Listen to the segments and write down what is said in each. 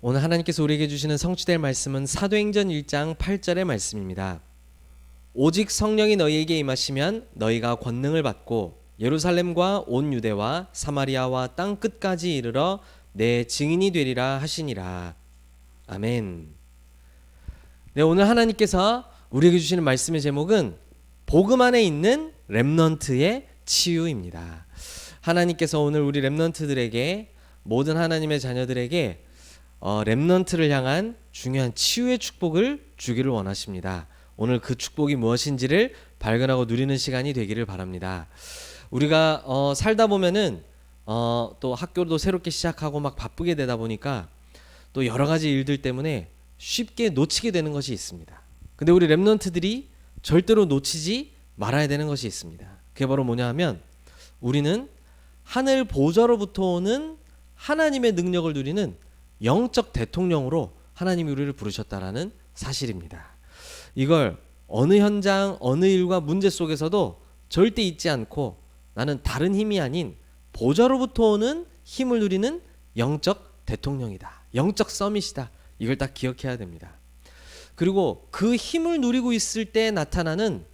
오늘 하나님께서 우리에게 주시는 성취될 말씀은 사도행전 1장 8절의 말씀입니다. 오직 성령이 너희에게 임하시면 너희가 권능을 받고 예루살렘과 온 유대와 사마리아와 땅 끝까지 이르러 내 증인이 되리라 하시니라. 아멘. 네, 오늘 하나님께서 우리에게 주시는 말씀의 제목은 복음 안에 있는 렘넌트의 치유입니다. 하나님께서 오늘 우리 렘넌트들에게, 모든 하나님의 자녀들에게 렘넌트를 향한 중요한 치유의 축복을 주기를 원하십니다. 오늘 그 축복이 무엇인지를 발견하고 누리는 시간이 되기를 바랍니다. 우리가 살다 보면은 또 학교도 새롭게 시작하고 막 바쁘게 되다 보니까 또 여러 가지 일들 때문에 쉽게 놓치게 되는 것이 있습니다. 근데 우리 렘넌트들이 절대로 놓치지 말아야 되는 것이 있습니다. 그게 바로 뭐냐 하면, 우리는 하늘 보좌로부터 오는 하나님의 능력을 누리는 영적 대통령으로 하나님이 우리를 부르셨다라는 사실입니다. 이걸 어느 현장, 어느 일과 문제 속에서도 절대 잊지 않고, 나는 다른 힘이 아닌 보좌로부터 오는 힘을 누리는 영적 대통령이다, 영적 서밋이다, 이걸 딱 기억해야 됩니다. 그리고 그 힘을 누리고 있을 때 나타나는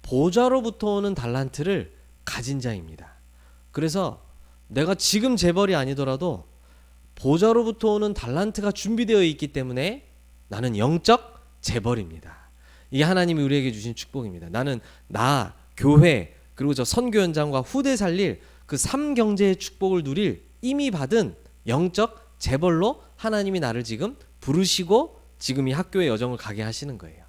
보좌로부터 오는 달란트를 가진 자입니다. 그래서 내가 지금 재벌이 아니더라도 보좌로부터 오는 달란트가 준비되어 있기 때문에 나는 영적 재벌입니다. 이게 하나님이 우리에게 주신 축복입니다. 나는 교회, 그리고 저 선교 현장과 후대 살릴 그 3경제의 축복을 누릴 이미 받은 영적 재벌로 하나님이 나를 지금 부르시고 지금 이 학교의 여정을 가게 하시는 거예요.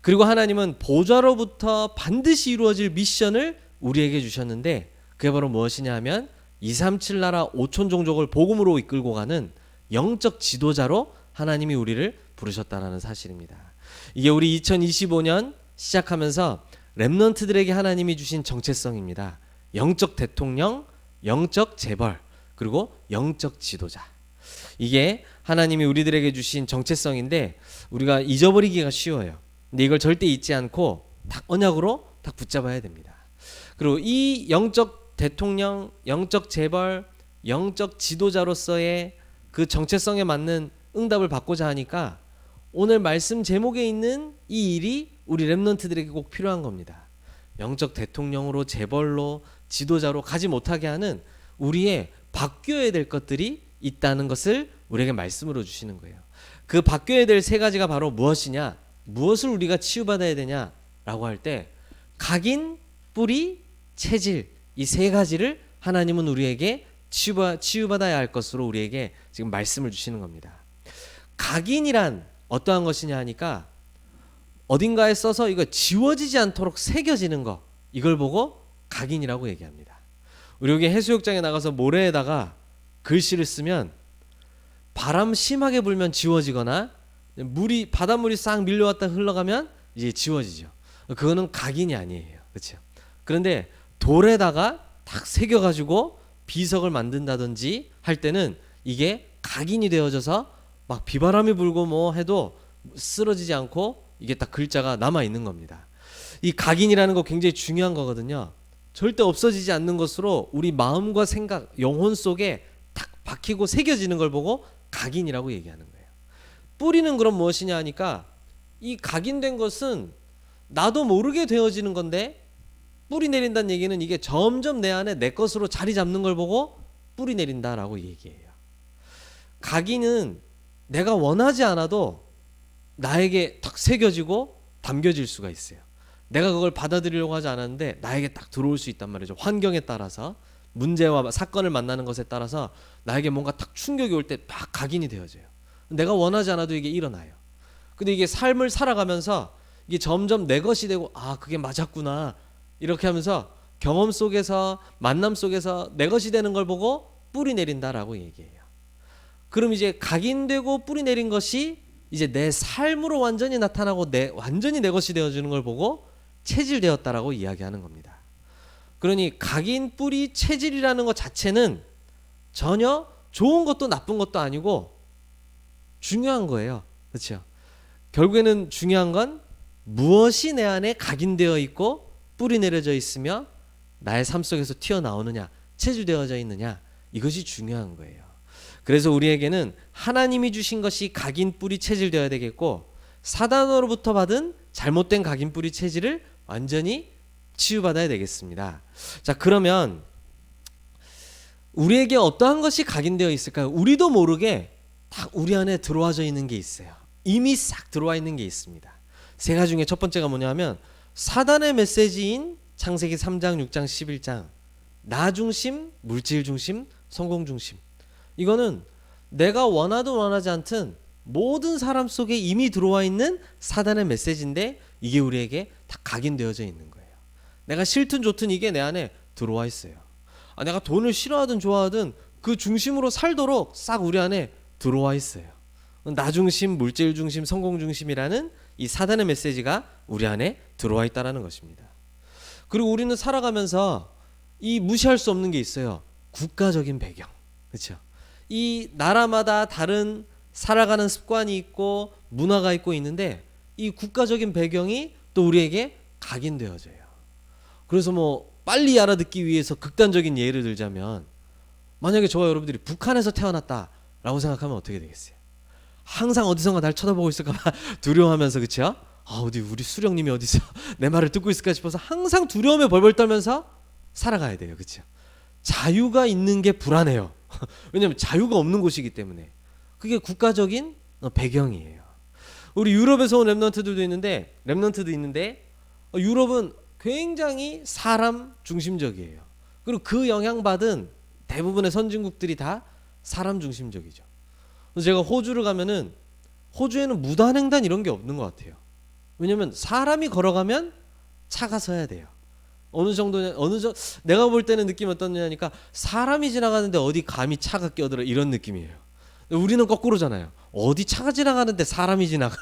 그리고 하나님은 보좌로부터 반드시 이루어질 미션을 우리에게 주셨는데, 그게 바로 무엇이냐 하면 237 나라 5천 종족을 복음으로 이끌고 가는 영적 지도자로 하나님이 우리를 부르셨다는 사실입니다. 이게 우리 2025년 시작하면서 렘넌트들에게 하나님이 주신 정체성입니다. 영적 대통령, 영적 재벌, 그리고 영적 지도자. 이게 하나님이 우리들에게 주신 정체성인데 우리가 잊어버리기가 쉬워요. 근데 이걸 절대 잊지 않고 딱 언약으로 딱 붙잡아야 됩니다. 그리고 이 영적 대통령, 영적 재벌, 영적 지도자로서의 그 정체성에 맞는 응답을 받고자 하니까 오늘 말씀 제목에 있는 이 일이 우리 렘넌트들에게 꼭 필요한 겁니다. 영적 대통령으로, 재벌로, 지도자로 가지 못하게 하는 우리의 바뀌어야 될 것들이 있다는 것을 우리에게 말씀으로 주시는 거예요. 그 바뀌어야 될 세 가지가 바로 무엇이냐, 무엇을 우리가 치유받아야 되냐라고 할 때 각인, 뿌리, 체질, 이 세 가지를 하나님은 우리에게 치유받아야 할 것으로 우리에게 지금 말씀을 주시는 겁니다. 각인이란 어떠한 것이냐 하니까 어딘가에 써서 이거 지워지지 않도록 새겨지는 거, 이걸 보고 각인이라고 얘기합니다. 우리 여기 해수욕장에 나가서 모래에다가 글씨를 쓰면 바람 심하게 불면 지워지거나 바닷물이 싹 밀려왔다 흘러가면 이제 지워지죠. 그거는 각인이 아니에요. 그렇죠? 그런데 돌에다가 딱 새겨가지고 비석을 만든다든지 할 때는 이게 각인이 되어져서 막 비바람이 불고 뭐 해도 쓰러지지 않고 이게 딱 글자가 남아있는 겁니다. 이 각인이라는 거 굉장히 중요한 거거든요. 절대 없어지지 않는 것으로 우리 마음과 생각, 영혼 속에 딱 박히고 새겨지는 걸 보고 각인이라고 얘기하는 거예요. 뿌리는 그럼 무엇이냐 하니까 이 각인된 것은 나도 모르게 되어지는 건데, 뿌리 내린다는 얘기는 이게 점점 내 안에 내 것으로 자리 잡는 걸 보고 뿌리 내린다라고 얘기해요. 각인은 내가 원하지 않아도 나에게 딱 새겨지고 담겨질 수가 있어요. 내가 그걸 받아들이려고 하지 않았는데 나에게 딱 들어올 수 있단 말이죠. 환경에 따라서, 문제와 사건을 만나는 것에 따라서 나에게 뭔가 딱 충격이 올 때 딱 각인이 되어져요. 내가 원하지 않아도 이게 일어나요. 근데 이게 삶을 살아가면서 이게 점점 내 것이 되고, 그게 맞았구나, 이렇게 하면서 경험 속에서, 만남 속에서 내 것이 되는 걸 보고 뿌리 내린다라고 얘기해요. 그럼 이제 각인되고 뿌리 내린 것이 이제 내 삶으로 완전히 나타나고 완전히 내 것이 되어주는 걸 보고 체질되었다라고 이야기하는 겁니다. 그러니 각인, 뿌리, 체질이라는 것 자체는 전혀 좋은 것도 나쁜 것도 아니고 중요한 거예요. 그렇죠? 결국에는 중요한 건 무엇이 내 안에 각인되어 있고 뿌리 내려져 있으며 나의 삶 속에서 튀어나오느냐, 체질되어져 있느냐, 이것이 중요한 거예요. 그래서 우리에게는 하나님이 주신 것이 각인 뿌리 체질되어야 되겠고, 사단으로부터 받은 잘못된 각인 뿌리 체질을 완전히 치유받아야 되겠습니다. 자, 그러면 우리에게 어떠한 것이 각인되어 있을까요? 우리도 모르게 딱 우리 안에 들어와져 있는 게 있어요. 이미 싹 들어와 있는 게 있습니다. 세 가지 중에 첫 번째가 뭐냐면 사단의 메시지인 창세기 3장, 6장, 11장 나 중심, 물질 중심, 성공 중심. 이거는 내가 원하든 원하지 않든 모든 사람 속에 이미 들어와 있는 사단의 메시지인데 이게 우리에게 다 각인되어져 있는 거예요. 내가 싫든 좋든 이게 내 안에 들어와 있어요. 내가 돈을 싫어하든 좋아하든 그 중심으로 살도록 싹 우리 안에 들어와 있어요. 나 중심, 물질 중심, 성공 중심이라는 이 사단의 메시지가 우리 안에 들어와 있다는 것입니다. 그리고 우리는 살아가면서 이 무시할 수 없는 게 있어요. 국가적인 배경. 그렇죠? 이 나라마다 다른 살아가는 습관이 있고 문화가 있고 있는데 이 국가적인 배경이 또 우리에게 각인되어져요. 그래서 뭐 빨리 알아듣기 위해서 극단적인 예를 들자면 만약에 저와 여러분들이 북한에서 태어났다라고 생각하면 어떻게 되겠어요? 항상 어디선가 날 쳐다보고 있을까봐 두려워하면서, 그렇죠? 어디 우리 수령님이 어디서 내 말을 듣고 있을까 싶어서 항상 두려움에 벌벌 떨면서 살아가야 돼요. 그렇죠? 자유가 있는 게 불안해요. 왜냐하면 자유가 없는 곳이기 때문에. 그게 국가적인 배경이에요. 우리 유럽에서 온 렘넌트도 있는데 유럽은 굉장히 사람 중심적이에요. 그리고 그 영향받은 대부분의 선진국들이 다 사람 중심적이죠. 그래서 제가 호주를 가면은 호주에는 무단횡단 이런 게 없는 것 같아요. 왜냐면 사람이 걸어가면 차가 서야 돼요. 내가 볼 때는 느낌이 어떠냐니까 사람이 지나가는데 어디 감히 차가 끼어들어 이런 느낌이에요. 우리는 거꾸로잖아요. 어디 차가 지나가는데 사람이 지나가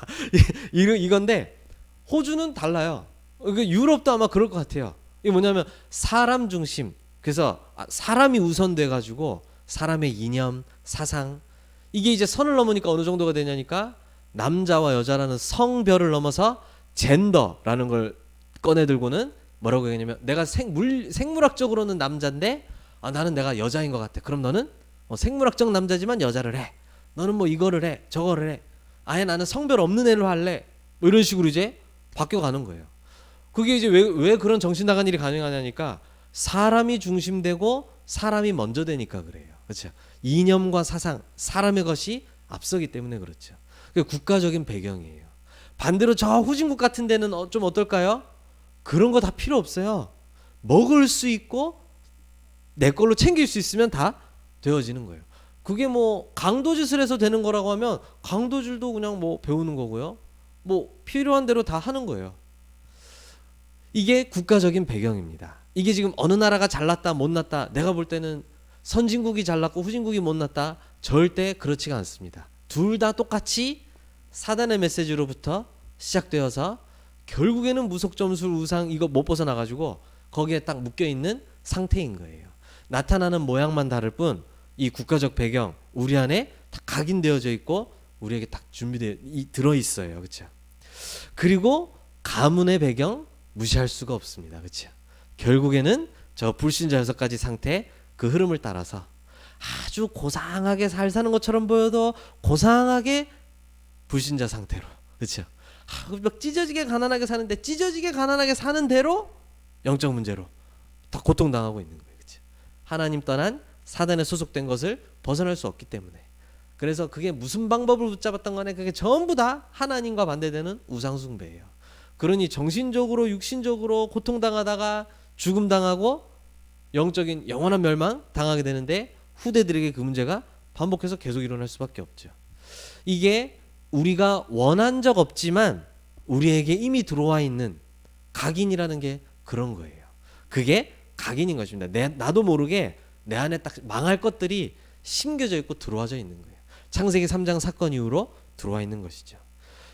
이건데 호주는 달라요. 유럽도 아마 그럴 것 같아요. 이게 뭐냐면 사람 중심. 그래서 사람이 우선돼 가지고 사람의 이념, 사상 이게 이제 선을 넘으니까 어느 정도가 되냐니까 남자와 여자라는 성별을 넘어서 젠더라는 걸 꺼내 들고는 뭐라고 얘기하냐면 내가 생물학적으로는 남자인데 나는 내가 여자인 것 같아. 그럼 너는 생물학적 남자지만 여자를 해. 너는 뭐 이거를 해, 저거를 해. 아예 나는 성별 없는 애로 할래. 뭐 이런 식으로 이제 바뀌어가는 거예요. 그게 이제 왜 그런 정신 나간 일이 가능하냐니까 사람이 중심되고 사람이 먼저 되니까 그래요. 그렇죠? 이념과 사상, 사람의 것이 앞서기 때문에 그렇죠. 그게 국가적인 배경이에요. 반대로 저 후진국 같은 데는 좀 어떨까요? 그런 거 다 필요 없어요. 먹을 수 있고 내 걸로 챙길 수 있으면 다 되어지는 거예요. 그게 뭐 강도짓을 해서 되는 거라고 하면 강도질도 그냥 뭐 배우는 거고요. 뭐 필요한 대로 다 하는 거예요. 이게 국가적인 배경입니다. 이게 지금 어느 나라가 잘났다 못났다 내가 볼 때는 선진국이 잘났고 후진국이 못났다 절대 그렇지가 않습니다. 둘 다 똑같이 사단의 메시지로부터 시작되어서 결국에는 무속점술 우상 이거 못 벗어나가지고 거기에 딱 묶여있는 상태인 거예요. 나타나는 모양만 다를 뿐 이 국가적 배경 우리 안에 다 각인되어져 있고 우리에게 딱 들어있어요. 그렇죠? 그리고 가문의 배경 무시할 수가 없습니다. 그렇죠? 결국에는 저 불신자 6가지 상태 그 흐름을 따라서 아주 고상하게 잘 사는 것처럼 보여도 고상하게 불신자 상태로, 그렇죠? 막 찢어지게 가난하게 사는데 찢어지게 가난하게 사는 대로 영적 문제로 다 고통당하고 있는 거예요. 그렇죠? 하나님 떠난 사단에 소속된 것을 벗어날 수 없기 때문에. 그래서 그게 무슨 방법을 붙잡았던 간에 그게 전부 다 하나님과 반대되는 우상숭배예요. 그러니 정신적으로 육신적으로 고통당하다가 죽음당하고 영적인 영원한 멸망 당하게 되는데 후대들에게 그 문제가 반복해서 계속 일어날 수밖에 없죠. 이게 우리가 원한 적 없지만 우리에게 이미 들어와 있는 각인이라는 게 그런 거예요. 그게 각인인 것입니다. 나도 모르게 내 안에 딱 망할 것들이 심겨져 있고 들어와져 있는 거예요. 창세기 3장 사건 이후로 들어와 있는 것이죠.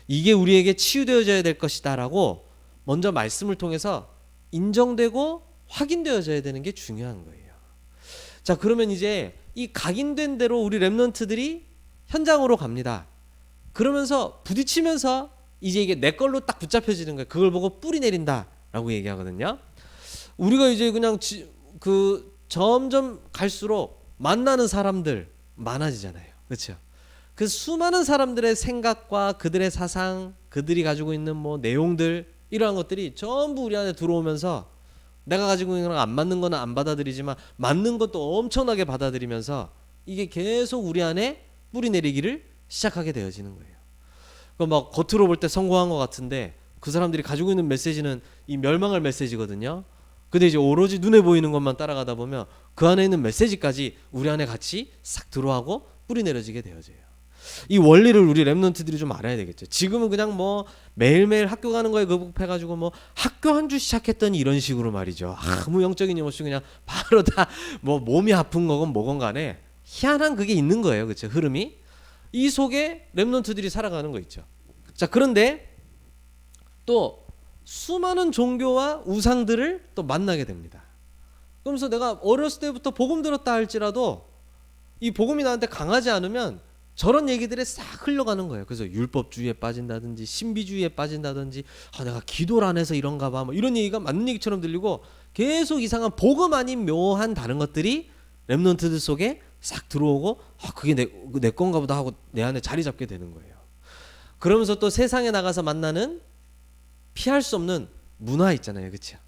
이게 우리에게 치유되어져야 될 것이다라고 먼저 말씀을 통해서 인정되고 확인되어져야 되는 게 중요한 거예요. 자, 그러면 이제 이 각인된 대로 우리 렘넌트들이 현장으로 갑니다. 그러면서 부딪히면서 이제 이게 내 걸로 딱 붙잡혀지는 거예요. 그걸 보고 뿌리 내린다라고 얘기하거든요. 우리가 이제 그냥 점점 갈수록 만나는 사람들 많아지잖아요. 그렇죠? 그 수많은 사람들의 생각과 그들의 사상, 그들이 가지고 있는 뭐 내용들 이러한 것들이 전부 우리 안에 들어오면서 내가 가지고 있는 거랑 안 맞는 거는 안 받아들이지만 맞는 것도 엄청나게 받아들이면서 이게 계속 우리 안에 뿌리 내리기를 시작하게 되어지는 거예요. 그 막 겉으로 볼 때 성공한 것 같은데 그 사람들이 가지고 있는 메시지는 이 멸망할 메시지거든요. 근데 이제 오로지 눈에 보이는 것만 따라가다 보면 그 안에 있는 메시지까지 우리 안에 같이 싹 들어가고 뿌리 내려지게 되어져요. 이 원리를 우리 랩런트들이 좀 알아야 되겠죠. 지금은 그냥 뭐 매일매일 학교 가는 거에 급급해가지고 뭐 학교 한 주 시작했더니 이런 식으로 말이죠. 아무 영적인 영 없이 그냥 바로 다 뭐 몸이 아픈 거건 뭐건 간에 희한한 그게 있는 거예요. 그렇죠? 흐름이. 이 속에 랩런트들이 살아가는 거 있죠. 자, 그런데 또 수많은 종교와 우상들을 또 만나게 됩니다. 그러면서 내가 어렸을 때부터 복음 들었다 할지라도 이 복음이 나한테 강하지 않으면 저런 얘기들에 싹 흘러가는 거예요. 그래서 율법주의에 빠진다든지 신비주의에 빠진다든지 내가 기도를 안 해서 이런가 봐 뭐 이런 얘기가 맞는 얘기처럼 들리고 계속 이상한 복음 아닌 묘한 다른 것들이 랩런트들 속에 싹 들어오고 그게 내 건가 보다 하고 내 안에 자리 잡게 되는 거예요. 그러면서 또 세상에 나가서 만나는 피할 수 없는 문화 있잖아요. 그렇죠?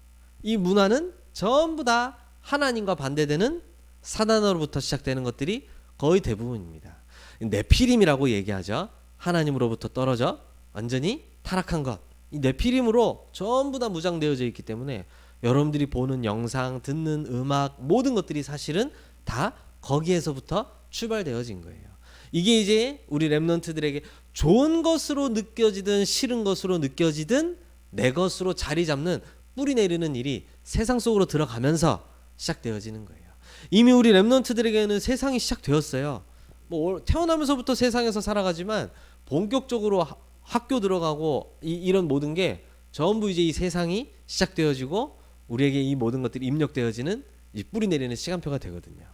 이 문화는 전부 다 하나님과 반대되는 사단으로부터 시작되는 것들이 거의 대부분입니다. 네피림이라고 얘기하죠. 하나님으로부터 떨어져 완전히 타락한 것. 이 네피림으로 전부 다 무장되어져 있기 때문에 여러분들이 보는 영상, 듣는 음악 모든 것들이 사실은 다 거기에서부터 출발되어진 거예요. 이게 이제 우리 랩런트들에게 좋은 것으로 느껴지든 싫은 것으로 느껴지든 내 것으로 자리 잡는 뿌리 내리는 일이 세상 속으로 들어가면서 시작되어지는 거예요. 이미 우리 랩런트들에게는 세상이 시작되었어요. 뭐 태어나면서부터 세상에서 살아가지만 본격적으로 학교 들어가고 이런 모든 게 전부 이제 이 세상이 시작되어지고 우리에게 이 모든 것들이 입력되어지는 이 뿌리 내리는 시간표가 되거든요.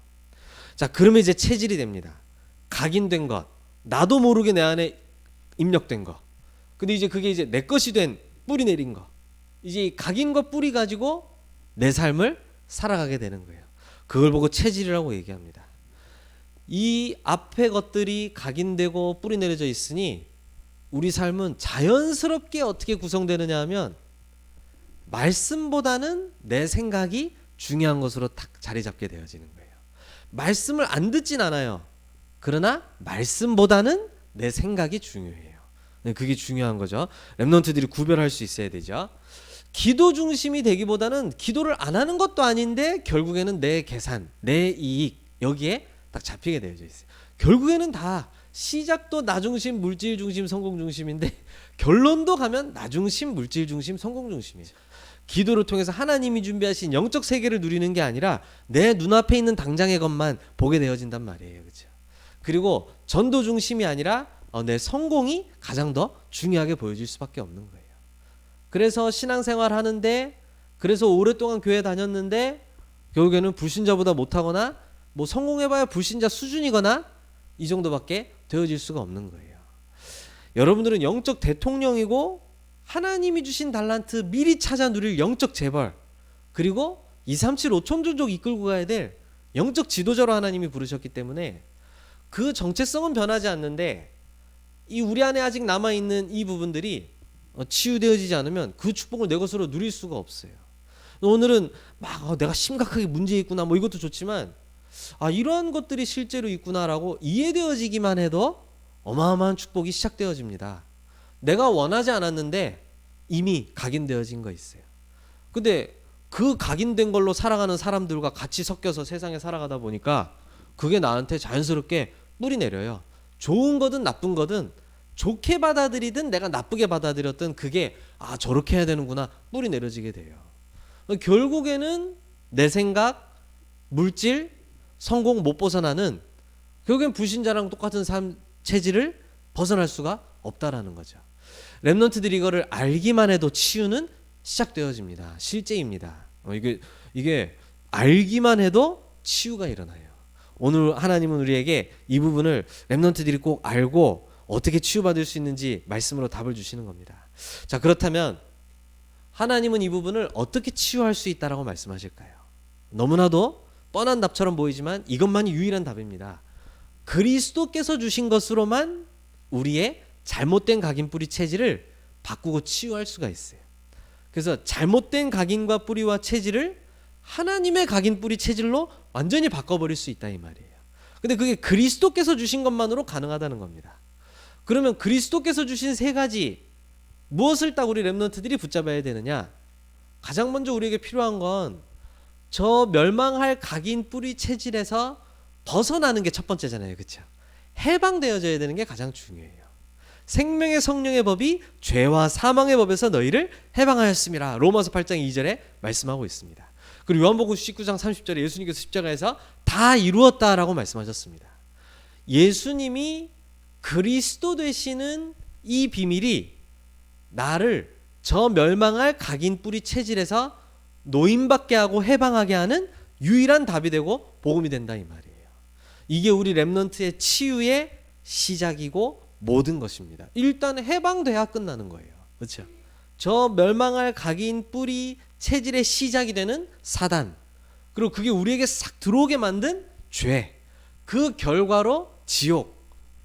자, 그러면 이제 체질이 됩니다. 각인된 것, 나도 모르게 내 안에 입력된 것. 근데 이제 그게 이제 내 것이 된 뿌리 내린 것. 이제 각인과 뿌리 가지고 내 삶을 살아가게 되는 거예요. 그걸 보고 체질이라고 얘기합니다. 이 앞에 것들이 각인되고 뿌리 내려져 있으니 우리 삶은 자연스럽게 어떻게 구성되느냐 하면 말씀보다는 내 생각이 중요한 것으로 딱 자리 잡게 되어지는 거예요. 말씀을 안 듣진 않아요. 그러나 말씀보다는 내 생각이 중요해요. 그게 중요한 거죠. 랩런트들이 구별할 수 있어야 되죠. 기도 중심이 되기보다는 기도를 안 하는 것도 아닌데 결국에는 내 계산, 내 이익 여기에 딱 잡히게 되어져 있어요. 결국에는 다 시작도 나 중심, 물질 중심, 성공 중심인데 결론도 가면 나 중심, 물질 중심, 성공 중심이에요. 기도를 통해서 하나님이 준비하신 영적 세계를 누리는 게 아니라 내 눈앞에 있는 당장의 것만 보게 되어진단 말이에요. 그렇죠? 그리고 전도 중심이 아니라 내 성공이 가장 더 중요하게 보여질 수밖에 없는 거예요. 그래서 신앙생활 하는데 그래서 오랫동안 교회 다녔는데 결국에는 불신자보다 못하거나 뭐 성공해봐야 불신자 수준이거나 이 정도밖에 되어질 수가 없는 거예요. 여러분들은 영적 대통령이고 하나님이 주신 달란트 미리 찾아 누릴 영적 재벌 그리고 237 5천종족 이끌고 가야 될 영적 지도자로 하나님이 부르셨기 때문에 그 정체성은 변하지 않는데 이 우리 안에 아직 남아있는 이 부분들이 치유되어지지 않으면 그 축복을 내 것으로 누릴 수가 없어요. 오늘은 막 내가 심각하게 문제 있구나 뭐 이것도 좋지만 이러한 것들이 실제로 있구나라고 이해되어지기만 해도 어마어마한 축복이 시작되어집니다. 내가 원하지 않았는데 이미 각인되어진 거 있어요. 근데 그 각인된 걸로 살아가는 사람들과 같이 섞여서 세상에 살아가다 보니까 그게 나한테 자연스럽게 뿌리 내려요. 좋은 거든 나쁜 거든 좋게 받아들이든 내가 나쁘게 받아들였든 그게 저렇게 해야 되는구나 뿌리 내려지게 돼요. 결국에는 내 생각, 물질, 성공 못 벗어나는 결국엔 불신자랑 똑같은 삶 체질을 벗어날 수가 없다라는 거죠. 랩런트들이 이거를 알기만 해도 치유는 시작되어집니다. 실제입니다. 이게 알기만 해도 치유가 일어나요. 오늘 하나님은 우리에게 이 부분을 랩런트들이 꼭 알고 어떻게 치유받을 수 있는지 말씀으로 답을 주시는 겁니다. 자, 그렇다면 하나님은 이 부분을 어떻게 치유할 수 있다라고 말씀하실까요? 너무나도 뻔한 답처럼 보이지만 이것만이 유일한 답입니다. 그리스도께서 주신 것으로만 우리의 잘못된 각인 뿌리 체질을 바꾸고 치유할 수가 있어요. 그래서 잘못된 각인과 뿌리와 체질을 하나님의 각인 뿌리 체질로 완전히 바꿔버릴 수 있다 이 말이에요. 근데 그게 그리스도께서 주신 것만으로 가능하다는 겁니다. 그러면 그리스도께서 주신 세 가지 무엇을 딱 우리 렘넌트들이 붙잡아야 되느냐? 가장 먼저 우리에게 필요한 건 저 멸망할 각인 뿌리 체질에서 벗어나는 게 첫 번째잖아요. 그렇죠? 해방되어져야 되는 게 가장 중요해요. 생명의 성령의 법이 죄와 사망의 법에서 너희를 해방하였음이라. 로마서 8장 2절에 말씀하고 있습니다. 그리고 요한복음 19장 30절에 예수님께서 십자가에서 다 이루었다라고 말씀하셨습니다. 예수님이 그리스도 되시는 이 비밀이 나를 저 멸망할 각인 뿌리 체질에서 노임받게 하고 해방하게 하는 유일한 답이 되고 복음이 된다 이 말이에요. 이게 우리 렘넌트의 치유의 시작이고 모든 것입니다. 일단 해방돼야 끝나는 거예요. 그렇죠? 저 멸망할 각인 뿌리 체질의 시작이 되는 사단, 그리고 그게 우리에게 싹 들어오게 만든 죄, 그 결과로 지옥,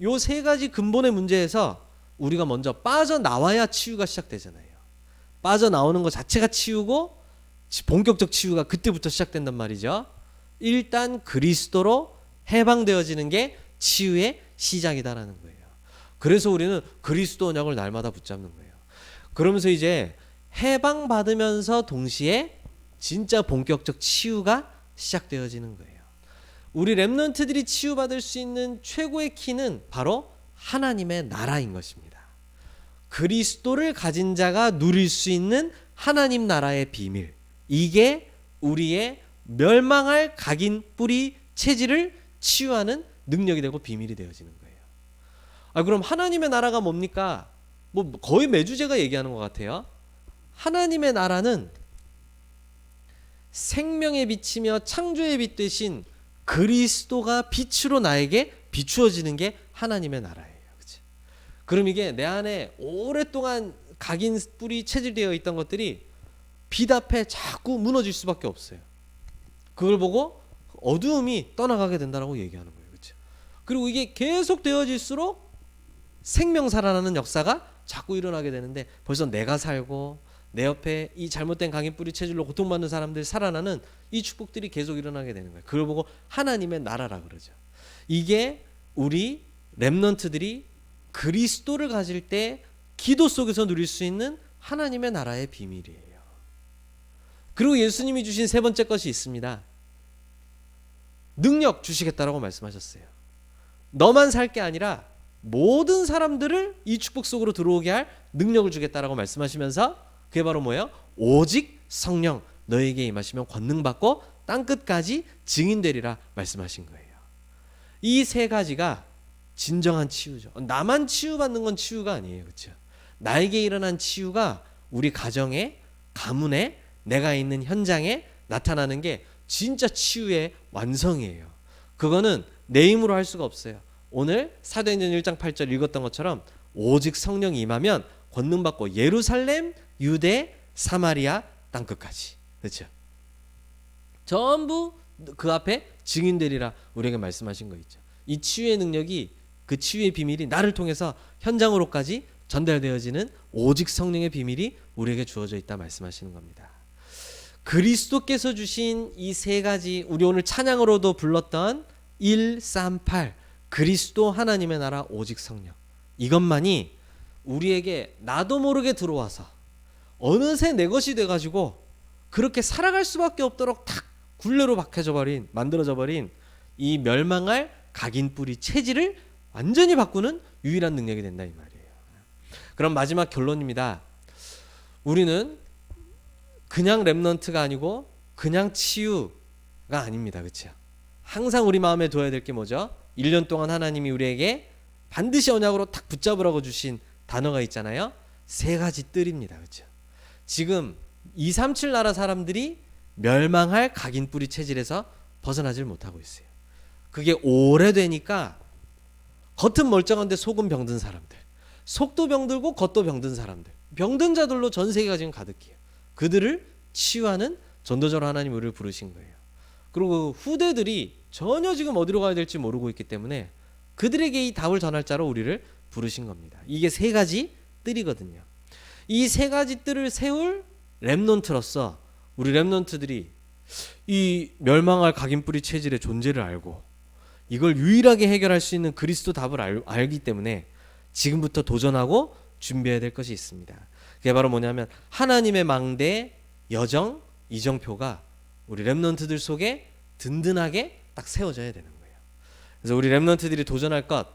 요 세 가지 근본의 문제에서 우리가 먼저 빠져나와야 치유가 시작되잖아요. 빠져나오는 것 자체가 치유고 본격적 치유가 그때부터 시작된단 말이죠. 일단 그리스도로 해방되어지는 게 치유의 시작이다라는 거예요. 그래서 우리는 그리스도 언약을 날마다 붙잡는 거예요. 그러면서 이제 해방받으면서 동시에 진짜 본격적 치유가 시작되어지는 거예요. 우리 렘넌트들이 치유받을 수 있는 최고의 키는 바로 하나님의 나라인 것입니다. 그리스도를 가진 자가 누릴 수 있는 하나님 나라의 비밀, 이게 우리의 멸망할 각인 뿌리 체질을 치유하는 능력이 되고 비밀이 되어지는 거예요. 그럼 하나님의 나라가 뭡니까? 뭐 거의 매주 제가 얘기하는 것 같아요. 하나님의 나라는 생명의 빛이며 창조의 빛 되신 그리스도가 빛으로 나에게 비추어지는 게 하나님의 나라예요. 그치? 그럼 이게 내 안에 오랫동안 각인 뿌리 체질되어 있던 것들이 빛 앞에 자꾸 무너질 수밖에 없어요. 그걸 보고 어두움이 떠나가게 된다라고 얘기하는 거예요. 그렇죠? 그리고 이게 계속 되어질수록 생명 살아나는 역사가 자꾸 일어나게 되는데 벌써 내가 살고 내 옆에 이 잘못된 각인 뿌리 체질로 고통받는 사람들이 살아나는 이 축복들이 계속 일어나게 되는 거예요. 그걸 보고 하나님의 나라라 그러죠. 이게 우리 렘넌트들이 그리스도를 가질 때 기도 속에서 누릴 수 있는 하나님의 나라의 비밀이에요. 그리고 예수님이 주신 세 번째 것이 있습니다. 능력 주시겠다라고 말씀하셨어요. 너만 살 게 아니라 모든 사람들을 이 축복 속으로 들어오게 할 능력을 주겠다라고 말씀하시면서 그게 바로 뭐예요? 오직 성령 너에게 임하시면 권능 받고 땅끝까지 증인되리라 말씀하신 거예요. 이 세 가지가 진정한 치유죠. 나만 치유받는 건 치유가 아니에요. 그렇죠? 나에게 일어난 치유가 우리 가정에, 가문에, 내가 있는 현장에 나타나는 게 진짜 치유의 완성이에요. 그거는 내 힘으로 할 수가 없어요. 오늘 사도행전 1장 8절 읽었던 것처럼 오직 성령이 임하면 권능 받고 예루살렘, 유대, 사마리아 땅끝까지. 그렇죠? 전부 그 앞에 증인되리라 우리에게 말씀하신 거 있죠. 이 치유의 능력이, 그 치유의 비밀이 나를 통해서 현장으로까지 전달되어지는 오직 성령의 비밀이 우리에게 주어져 있다 말씀하시는 겁니다. 그리스도께서 주신 이 세 가지, 우리 오늘 찬양으로도 불렀던 138 그리스도 하나님의 나라 오직 성령, 이것만이 우리에게 나도 모르게 들어와서 어느새 내 것이 돼가지고 그렇게 살아갈 수밖에 없도록 탁 굴레로 만들어져 버린 이 멸망할 각인 뿌리 체질을 완전히 바꾸는 유일한 능력이 된다 이 말이에요. 그럼 마지막 결론입니다. 우리는 그냥 렘넌트가 아니고 그냥 치유가 아닙니다. 그렇죠? 항상 우리 마음에 둬야 될 게 뭐죠? 1년 동안 하나님이 우리에게 반드시 언약으로 딱 붙잡으라고 주신 단어가 있잖아요. 세 가지 뜰입니다. 그렇죠? 지금 237 나라 사람들이 멸망할 각인 뿌리 체질에서 벗어나질 못하고 있어요. 그게 오래되니까 겉은 멀쩡한데 속은 병든 사람들, 속도 병들고 겉도 병든 사람들, 병든 자들로 전 세계가 지금 가득해요. 그들을 치유하는 전도자로 하나님 우리를 부르신 거예요. 그리고 후대들이 전혀 지금 어디로 가야 될지 모르고 있기 때문에 그들에게 이 답을 전할 자로 우리를 부르신 겁니다. 이게 세 가지 뜰이거든요. 이 세 가지 뜰을 세울 렘넌트로서 우리 렘넌트들이 이 멸망할 각인뿌리 체질의 존재를 알고 이걸 유일하게 해결할 수 있는 그리스도 답을 알기 때문에 지금부터 도전하고 준비해야 될 것이 있습니다. 그게 바로 뭐냐면 하나님의 망대, 여정, 이정표가 우리 렘넌트들 속에 든든하게 딱 세워져야 되는 거예요. 그래서 우리 렘넌트들이 도전할 것,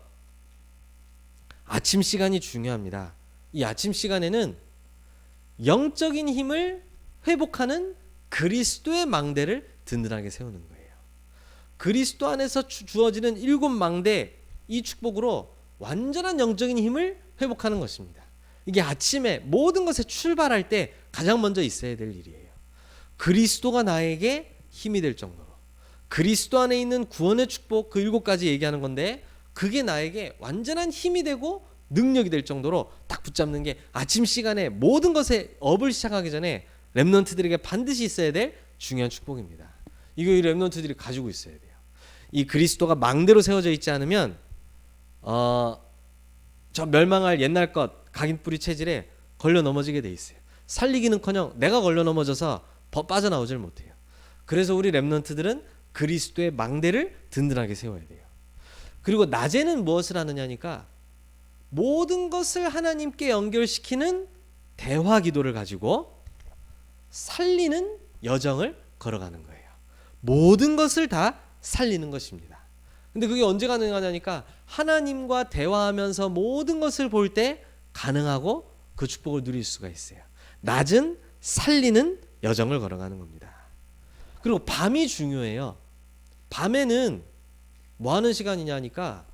아침 시간이 중요합니다. 이 아침 시간에는 영적인 힘을 회복하는 그리스도의 망대를 든든하게 세우는 거예요. 그리스도 안에서 주어지는 7망대, 이 축복으로 완전한 영적인 힘을 회복하는 것입니다. 이게 아침에 모든 것에 출발할 때 가장 먼저 있어야 될 일이에요. 그리스도가 나에게 힘이 될 정도로, 그리스도 안에 있는 구원의 축복, 그 7가지 얘기하는 건데 그게 나에게 완전한 힘이 되고 능력이 될 정도로 딱 붙잡는 게 아침 시간에 모든 것에 업을 시작하기 전에 렘넌트들에게 반드시 있어야 될 중요한 축복입니다. 이거 이 렘넌트들이 가지고 있어야 돼요. 이 그리스도가 망대로 세워져 있지 않으면 저 멸망할 옛날 것 각인뿌리 체질에 걸려 넘어지게 돼 있어요. 살리기는커녕 내가 걸려 넘어져서 빠져나오질 못해요. 그래서 우리 렘넌트들은 그리스도의 망대를 든든하게 세워야 돼요. 그리고 낮에는 무엇을 하느냐니까 모든 것을 하나님께 연결시키는 대화 기도를 가지고 살리는 여정을 걸어가는 거예요. 모든 것을 다 살리는 것입니다. 근데 그게 언제 가능하냐니까 하나님과 대화하면서 모든 것을 볼 때 가능하고 그 축복을 누릴 수가 있어요. 낮은 살리는 여정을 걸어가는 겁니다. 그리고 밤이 중요해요. 밤에는 뭐 하는 시간이냐니까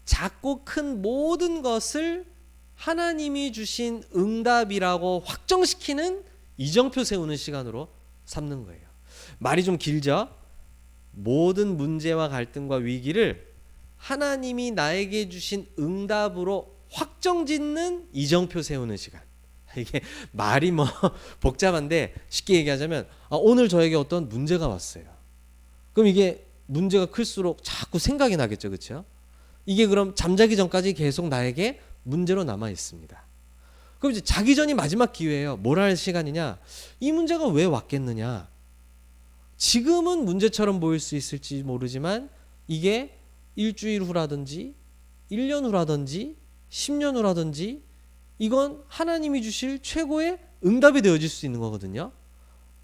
작고 큰 모든 것을 하나님이 주신 응답이라고 확정시키는 이정표 세우는 시간으로 삼는 거예요. 말이 좀 길죠? 모든 문제와 갈등과 위기를 하나님이 나에게 주신 응답으로 확정짓는 이정표 세우는 시간. 이게 말이 뭐 복잡한데 쉽게 얘기하자면 오늘 저에게 어떤 문제가 왔어요. 그럼 이게 문제가 클수록 자꾸 생각이 나겠죠, 그렇죠? 이게 그럼 잠자기 전까지 계속 나에게 문제로 남아 있습니다. 그럼 이제 자기 전이 마지막 기회예요. 뭘 할 시간이냐? 이 문제가 왜 왔겠느냐? 지금은 문제처럼 보일 수 있을지 모르지만 이게 일주일 후라든지 1년 후라든지 10년 후라든지 이건 하나님이 주실 최고의 응답이 되어질 수 있는 거거든요.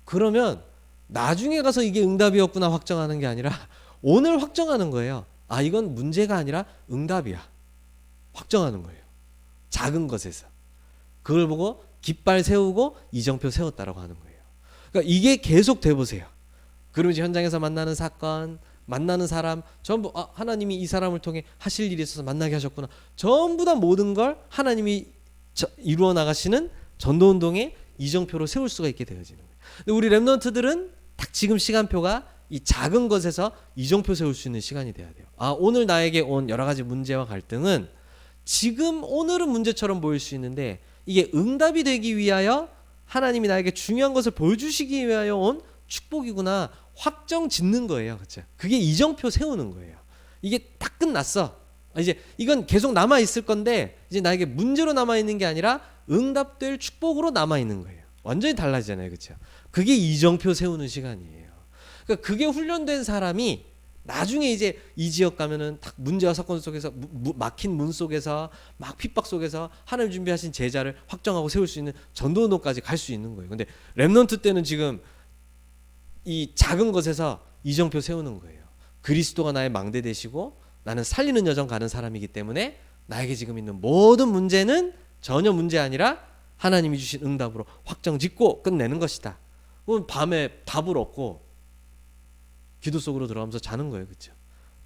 그러면 나중에 가서 이게 응답이었구나 확정하는 게 아니라 오늘 확정하는 거예요. 아, 이건 문제가 아니라 응답이야. 확정하는 거예요. 작은 것에서. 그걸 보고 깃발 세우고 이정표 세웠다라고 하는 거예요. 그러니까 이게 계속 돼보세요. 그리고 이제 현장에서 만나는 사건, 만나는 사람 전부 하나님이 이 사람을 통해 하실 일이 있어서 만나게 하셨구나. 전부 다 모든 걸 하나님이 이루어 나가시는 전도운동의 이정표로 세울 수가 있게 되어지는 거예요. 근데 우리 렘넌트들은 딱 지금 시간표가 이 작은 것에서 이정표 세울 수 있는 시간이 돼야 돼요. 오늘 나에게 온 여러 가지 문제와 갈등은 지금 오늘은 문제처럼 보일 수 있는데 이게 응답이 되기 위하여 하나님이 나에게 중요한 것을 보여주시기 위하여 온 축복이구나 확정 짓는 거예요. 그렇죠? 그게 이정표 세우는 거예요. 이게 딱 끝났어. 이제 이건 계속 남아 있을 건데 이제 나에게 문제로 남아 있는 게 아니라 응답될 축복으로 남아 있는 거예요. 완전히 달라지잖아요. 그렇죠? 그게 이정표 세우는 시간이에요. 그러니까 그게 훈련된 사람이 나중에 이제 이 지역 가면은 딱 문제와 사건 속에서 막힌 문 속에서 막 핍박 속에서 하나님 준비하신 제자를 확정하고 세울 수 있는 전도운동까지 갈 수 있는 거예요. 근데 렘넌트 때는 지금 이 작은 것에서 이정표 세우는 거예요. 그리스도가 나의 망대 되시고 나는 살리는 여정 가는 사람이기 때문에 나에게 지금 있는 모든 문제는 전혀 문제 아니라 하나님이 주신 응답으로 확정 짓고 끝내는 것이다. 그럼 밤에 답을 얻고 기도 속으로 들어가면서 자는 거예요. 그렇죠?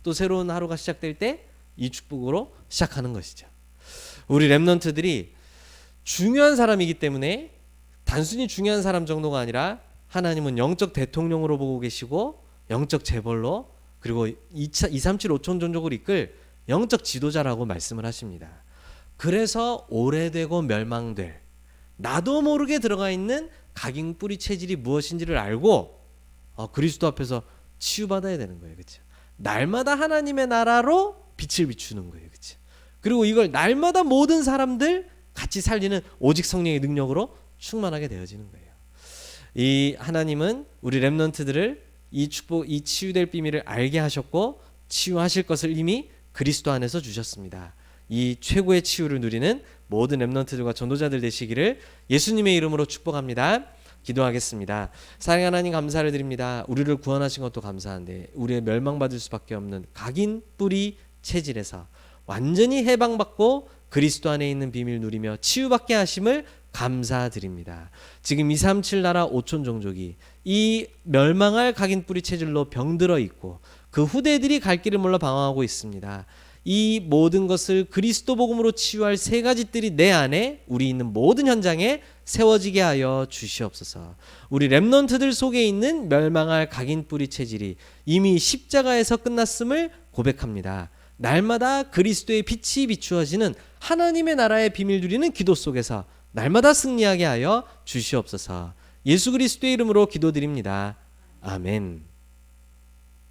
또 새로운 하루가 시작될 때 이 축복으로 시작하는 것이죠. 우리 렘넌트들이 중요한 사람이기 때문에 단순히 중요한 사람 정도가 아니라 하나님은 영적 대통령으로 보고 계시고 영적 재벌로 그리고 237 5천 종족을 이끌 영적 지도자라고 말씀을 하십니다. 그래서 오래되고 멸망될 나도 모르게 들어가 있는 각인 뿌리 체질이 무엇인지를 알고 그리스도 앞에서 치유받아야 되는 거예요. 그렇죠? 날마다 하나님의 나라로 빛을 비추는 거예요. 그렇죠? 그리고 이걸 날마다 모든 사람들 같이 살리는 오직 성령의 능력으로 충만하게 되어지는 거예요. 이 하나님은 우리 렘넌트들을 이 축복, 이 치유될 비밀을 알게 하셨고 치유하실 것을 이미 그리스도 안에서 주셨습니다. 이 최고의 치유를 누리는 모든 렘넌트들과 전도자들 되시기를 예수님의 이름으로 축복합니다. 기도하겠습니다. 사랑하는 하나님 감사를 드립니다. 우리를 구원하신 것도 감사한데 우리의 멸망받을 수밖에 없는 각인 뿌리 체질에서 완전히 해방받고 그리스도 안에 있는 비밀 누리며 치유받게 하심을 감사드립니다. 지금 237 나라 5천 종족이 이 멸망할 각인 뿌리 체질로 병들어 있고 그 후대들이 갈 길을 몰라 방황하고 있습니다. 이 모든 것을 그리스도 복음으로 치유할 세 가지 뜰이 내 안에 우리 있는 모든 현장에 세워지게 하여 주시옵소서. 우리 렘넌트들 속에 있는 멸망할 각인 뿌리 체질이 이미 십자가에서 끝났음을 고백합니다. 날마다 그리스도의 빛이 비추어지는 하나님의 나라의 비밀 누리는 기도 속에서 날마다 승리하게 하여 주시옵소서. 예수 그리스도의 이름으로 기도드립니다. 아멘.